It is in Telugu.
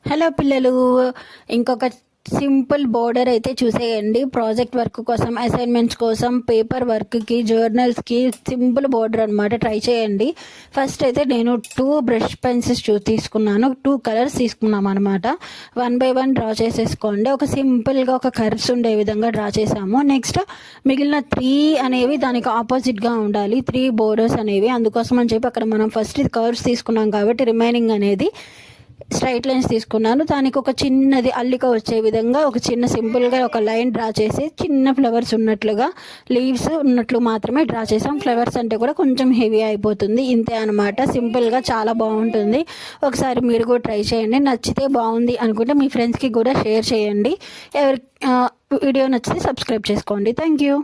హలో పిల్లలు, ఇంకొక సింపుల్ బోర్డర్ అయితే చూసేయండి. ప్రాజెక్ట్ వర్క్ కోసం, అసైన్మెంట్స్ కోసం, పేపర్ వర్క్కి, జర్నల్స్కి సింపుల్ బోర్డర్ అనమాట. ట్రై చేయండి. ఫస్ట్ అయితే నేను 2 బ్రష్ పెన్సిల్స్ తీసుకున్నాను. 2 కలర్స్ తీసుకున్నాం అనమాట. 1 by 1 డ్రా చేసేసుకోండి. ఒక సింపుల్గా ఒక కర్వ్స్ ఉండే విధంగా డ్రా చేసాము. నెక్స్ట్ మిగిలిన 3 అనేవి దానికి ఆపోజిట్గా ఉండాలి. 3 బోర్డర్స్ అనేవి, అందుకోసం అని చెప్పి అక్కడ మనం ఫస్ట్ కర్వ్స్ తీసుకున్నాం కాబట్టి రిమైనింగ్ అనేది స్ట్రైట్ లైన్స్ తీసుకున్నాను. దానికి ఒక చిన్నది అల్లిక వచ్చే విధంగా ఒక చిన్న సింపుల్గా ఒక లైన్ డ్రా చేసి, చిన్న ఫ్లవర్స్ ఉన్నట్లుగా, లీవ్స్ ఉన్నట్లు మాత్రమే డ్రా చేసాం. ఫ్లవర్స్ అంటే కూడా కొంచెం హెవీ అయిపోతుంది. ఇంతే అనమాట. సింపుల్గా చాలా బాగుంటుంది. ఒకసారి మీరు కూడా ట్రై చేయండి. నచ్చితే బాగుంది అనుకుంటే మీ ఫ్రెండ్స్కి కూడా షేర్ చేయండి. వీడియో నచ్చితే సబ్స్క్రైబ్ చేసుకోండి. Thank you.